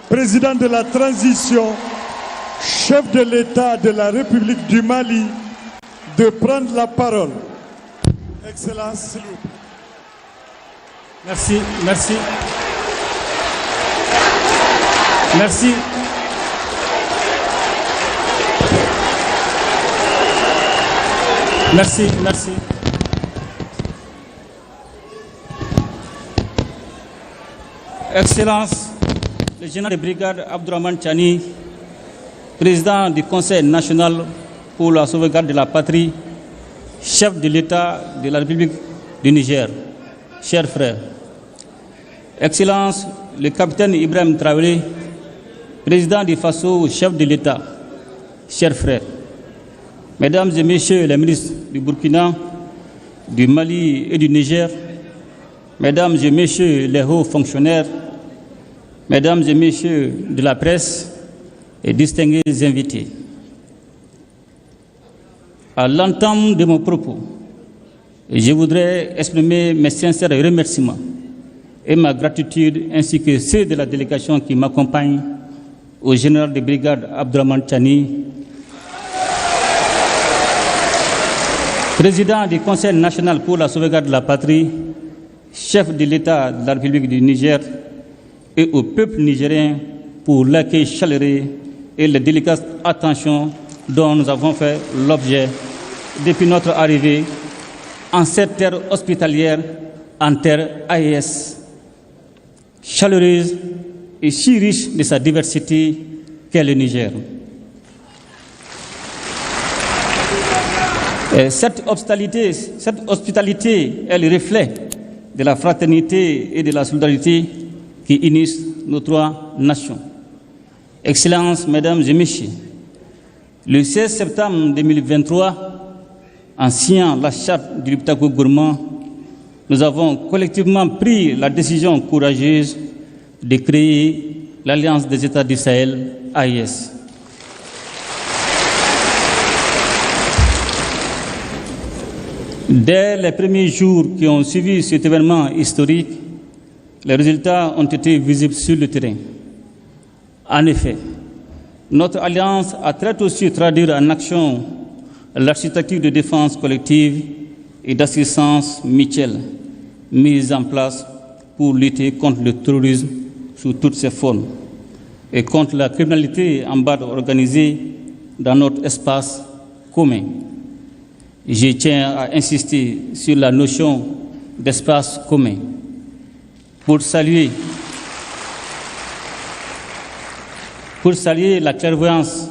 Président de la transition, chef de l'État de la République du Mali, de prendre la parole. Excellence, s'il vous plaît. Merci, merci. Merci. Merci, merci. Excellence, le général de brigade Abdourahmane Tiani, président du Conseil national pour la sauvegarde de la patrie, chef de l'État de la République du Niger, chers frères. Excellence, le capitaine Ibrahim Traoré, président du FASO, chef de l'État, chers frères. Mesdames et messieurs les ministres du Burkina, du Mali et du Niger, mesdames et messieurs les hauts fonctionnaires, mesdames et messieurs de la presse et distingués invités. À l'entame de mon propos, je voudrais exprimer mes sincères remerciements et ma gratitude ainsi que ceux de la délégation qui m'accompagne au général de brigade Abdourahmane Tiani, président du Conseil national pour la sauvegarde de la patrie, chef de l'État de la République du Niger, et au peuple nigérien pour l'accueil chaleureux et la délicate attention dont nous avons fait l'objet depuis notre arrivée en cette terre hospitalière, en terre AES, chaleureuse et si riche de sa diversité qu'est le Niger. Et cette hospitalité est le reflet de la fraternité et de la solidarité qui unissent nos trois nations. Excellences, mesdames et messieurs, le 16 septembre 2023, en signant la charte du Liptako Gourmand, nous avons collectivement pris la décision courageuse de créer l'Alliance des États du Sahel, AES. Dès les premiers jours qui ont suivi cet événement historique, les résultats ont été visibles sur le terrain. En effet, notre alliance a très tôt su traduire en action l'architecture de défense collective et d'assistance mutuelle mise en place pour lutter contre le terrorisme sous toutes ses formes et contre la criminalité en bande organisée dans notre espace commun. Je tiens à insister sur la notion d'espace commun pour saluer la clairvoyance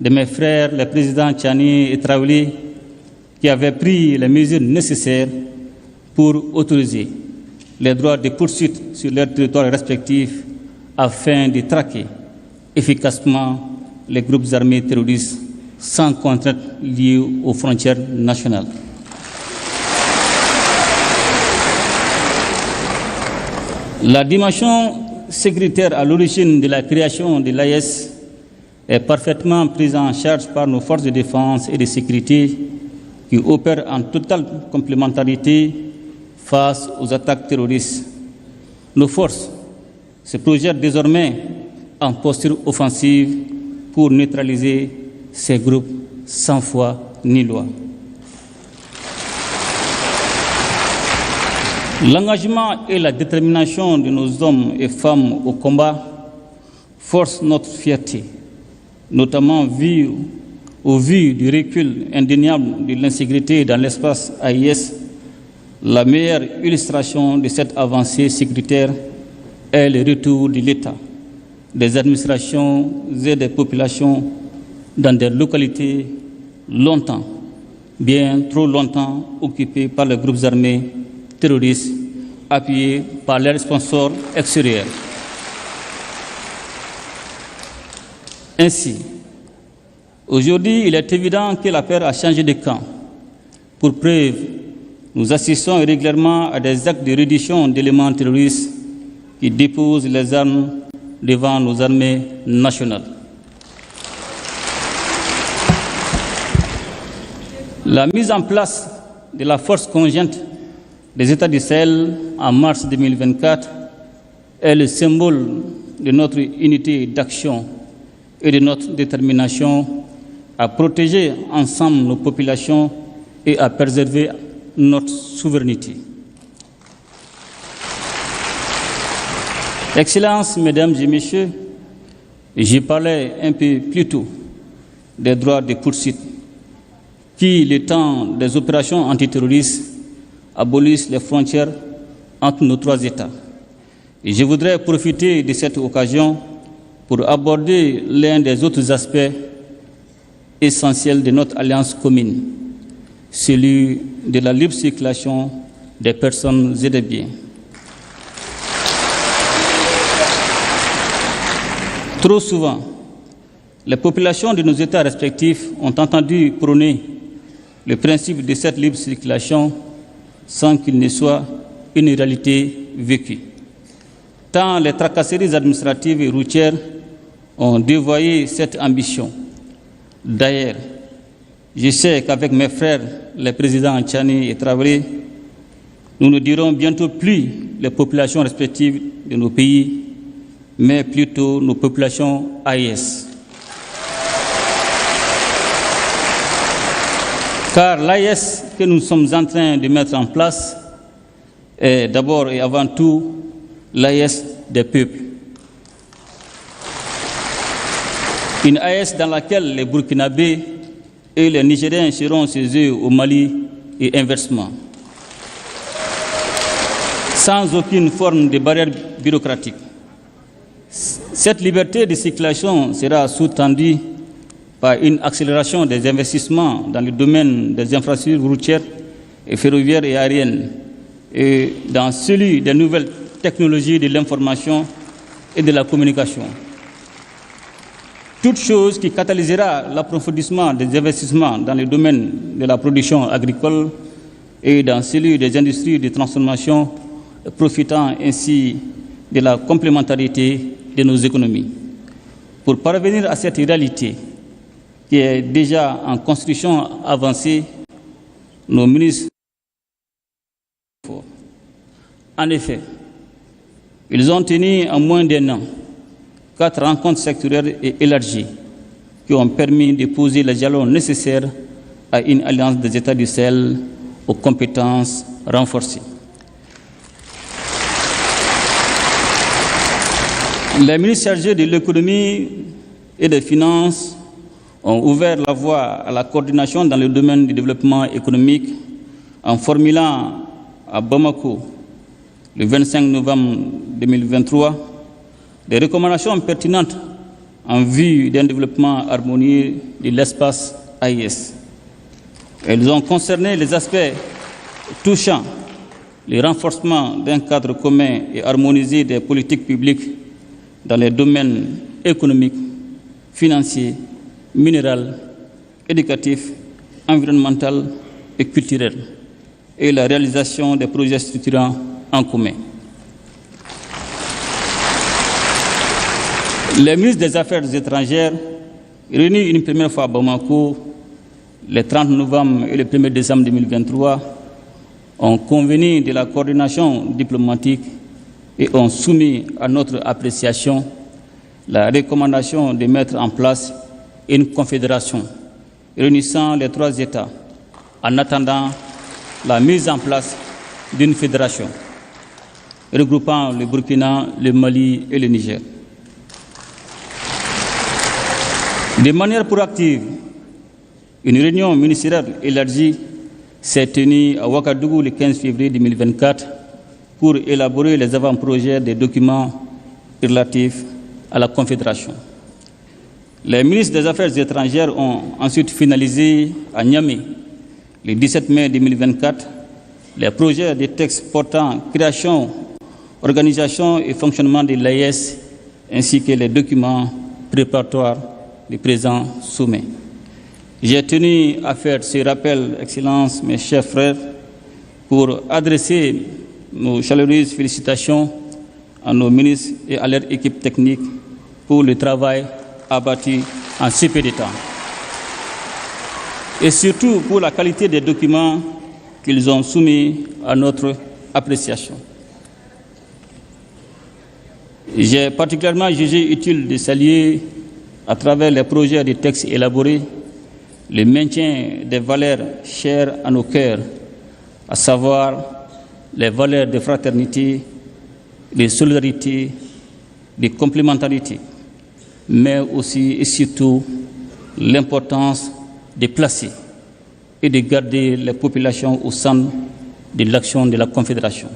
de mes frères, les présidents Tiani et Traoré, qui avaient pris les mesures nécessaires pour autoriser les droits de poursuite sur leurs territoires respectifs afin de traquer efficacement les groupes armés terroristes sans contrainte liée aux frontières nationales. La dimension sécuritaire à l'origine de la création de l'AES est parfaitement prise en charge par nos forces de défense et de sécurité qui opèrent en totale complémentarité face aux attaques terroristes. Nos forces se projettent désormais en posture offensive pour neutraliser ces groupes sans foi ni loi. L'engagement et la détermination de nos hommes et femmes au combat forcent notre fierté, notamment au vu du recul indéniable de l'insécurité dans l'espace AES. La meilleure illustration de cette avancée sécuritaire est le retour de l'État, des administrations et des populations dans des localités longtemps, bien trop longtemps occupées par les groupes armés terroristes appuyés par leurs sponsors extérieurs. Ainsi, aujourd'hui, il est évident que la paix a changé de camp. Pour preuve, nous assistons régulièrement à des actes de reddition d'éléments terroristes qui déposent les armes devant nos armées nationales. La mise en place de la force conjointe des États du Sahel en mars 2024 est le symbole de notre unité d'action et de notre détermination à protéger ensemble nos populations et à préserver notre souveraineté. Excellences, Mesdames et Messieurs, j'y parlais un peu plus tôt des droits de poursuite qui, le temps des opérations antiterroristes, abolissent les frontières entre nos trois États. Et je voudrais profiter de cette occasion pour aborder l'un des autres aspects essentiels de notre alliance commune, celui de la libre circulation des personnes et des biens. Trop souvent, les populations de nos États respectifs ont entendu prôner le principe de cette libre circulation sans qu'il ne soit une réalité vécue. Tant les tracasseries administratives et routières ont dévoyé cette ambition. D'ailleurs, je sais qu'avec mes frères, les présidents Tchani et Traoré, nous ne dirons bientôt plus les populations respectives de nos pays, mais plutôt nos populations AES. Car l'AES que nous sommes en train de mettre en place est d'abord et avant tout l'AES des peuples. Une AES dans laquelle les Burkinabés et les Nigériens seront chez eux au Mali et inversement, sans aucune forme de barrière bureaucratique. Cette liberté de circulation sera sous-tendue par une accélération des investissements dans le domaine des infrastructures routières et ferroviaires et aériennes et dans celui des nouvelles technologies de l'information et de la communication. Toute chose qui catalysera l'approfondissement des investissements dans le domaine de la production agricole et dans celui des industries de transformation, profitant ainsi de la complémentarité de nos économies. Pour parvenir à cette réalité qui est déjà en construction avancée, nos ministres. En effet, ils ont tenu en moins d'un an 4 rencontres sectorielles et élargies qui ont permis de poser les jalons nécessaires à une alliance des États du Sahel aux compétences renforcées. Les ministres chargés de l'économie et des finances ont ouvert la voie à la coordination dans le domaine du développement économique en formulant à Bamako, le 25 novembre 2023, des recommandations pertinentes en vue d'un développement harmonieux de l'espace AES. Elles ont concerné les aspects touchant le renforcement d'un cadre commun et harmonisé des politiques publiques dans les domaines économiques, financiers, minéral, éducatif, environnemental et culturel, et la réalisation des projets structurants en commun. Les ministres des Affaires étrangères, réunis une première fois à Bamako, le 30 novembre et le 1er décembre 2023, ont convenu de la coordination diplomatique et ont soumis à notre appréciation la recommandation de mettre en place une confédération réunissant les 3 États en attendant la mise en place d'une fédération regroupant le Burkina, le Mali et le Niger. De manière proactive, une réunion ministérielle élargie s'est tenue à Ouagadougou le 15 février 2024 pour élaborer les avant-projets des documents relatifs à la Confédération. Les ministres des Affaires étrangères ont ensuite finalisé à Niamey, le 17 mai 2024, les projets de textes portant création, organisation et fonctionnement de l'AES, ainsi que les documents préparatoires du présent sommet. J'ai tenu à faire ce rappel, Excellences, mes chers frères, pour adresser nos chaleureuses félicitations à nos ministres et à leur équipe technique pour le travail abattu en si peu de temps. Et surtout pour la qualité des documents qu'ils ont soumis à notre appréciation. J'ai particulièrement jugé utile de saluer, à travers les projets de textes élaborés, le maintien des valeurs chères à nos cœurs, à savoir les valeurs de fraternité, de solidarité, de complémentarité, mais aussi et surtout l'importance de placer et de garder les populations au centre de l'action de la Confédération.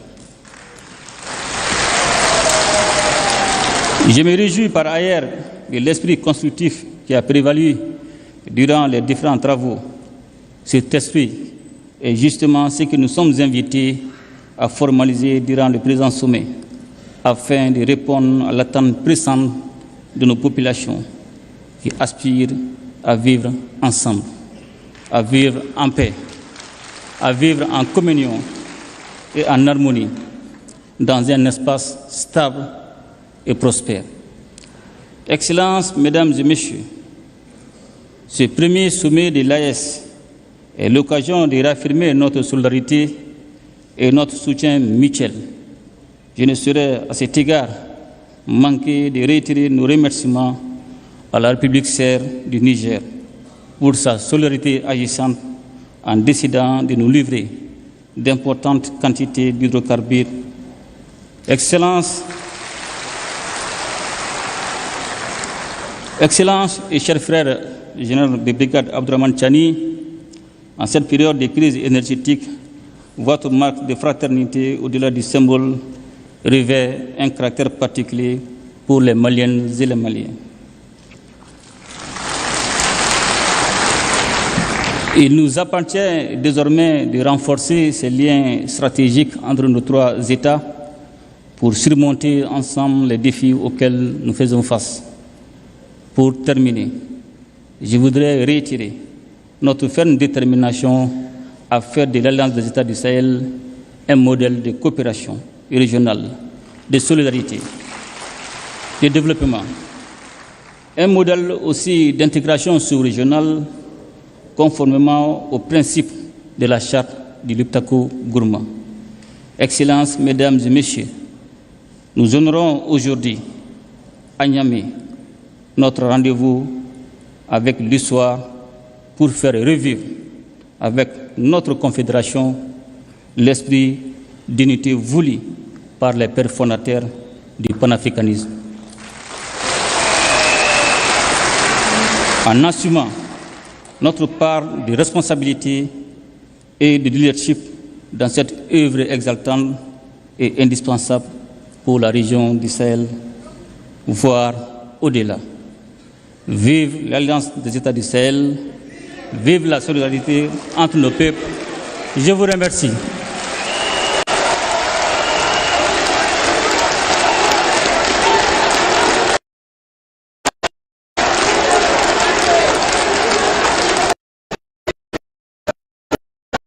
Je me réjouis par ailleurs de l'esprit constructif qui a prévalu durant les différents travaux. Cet esprit est justement ce que nous sommes invités à formaliser durant le présent sommet, afin de répondre à l'attente pressante de nos populations qui aspirent à vivre ensemble, à vivre en paix, à vivre en communion et en harmonie dans un espace stable et prospère. Excellences, Mesdames et Messieurs, ce premier sommet de l'AES est l'occasion de réaffirmer notre solidarité et notre soutien mutuel. Je ne saurais à cet égard manquer de réitérer nos remerciements à la République sœur du Niger pour sa solidarité agissante en décidant de nous livrer d'importantes quantités d'hydrocarbures. Excellences et chers frères, le général de brigade Abdourahmane Tchani, en cette période de crise énergétique, votre marque de fraternité au-delà du symbole revêt un caractère particulier pour les Maliennes et les Maliens. Il nous appartient désormais de renforcer ces liens stratégiques entre nos trois États pour surmonter ensemble les défis auxquels nous faisons face. Pour terminer, je voudrais réitérer notre ferme détermination à faire de l'Alliance des États du Sahel un modèle de coopération régionale, de solidarité, de développement, un modèle aussi d'intégration sous-régionale conformément aux principes de la charte du Liptako Gourma. Excellences, Mesdames et Messieurs, nous honorons aujourd'hui à Niamey notre rendez-vous avec l'histoire pour faire revivre avec notre confédération l'esprit d'unité voulu par les pères fondateurs du panafricanisme. En assumant notre part de responsabilité et de leadership dans cette œuvre exaltante et indispensable pour la région du Sahel, voire au-delà. Vive l'Alliance des États du Sahel, vive la solidarité entre nos peuples. Je vous remercie.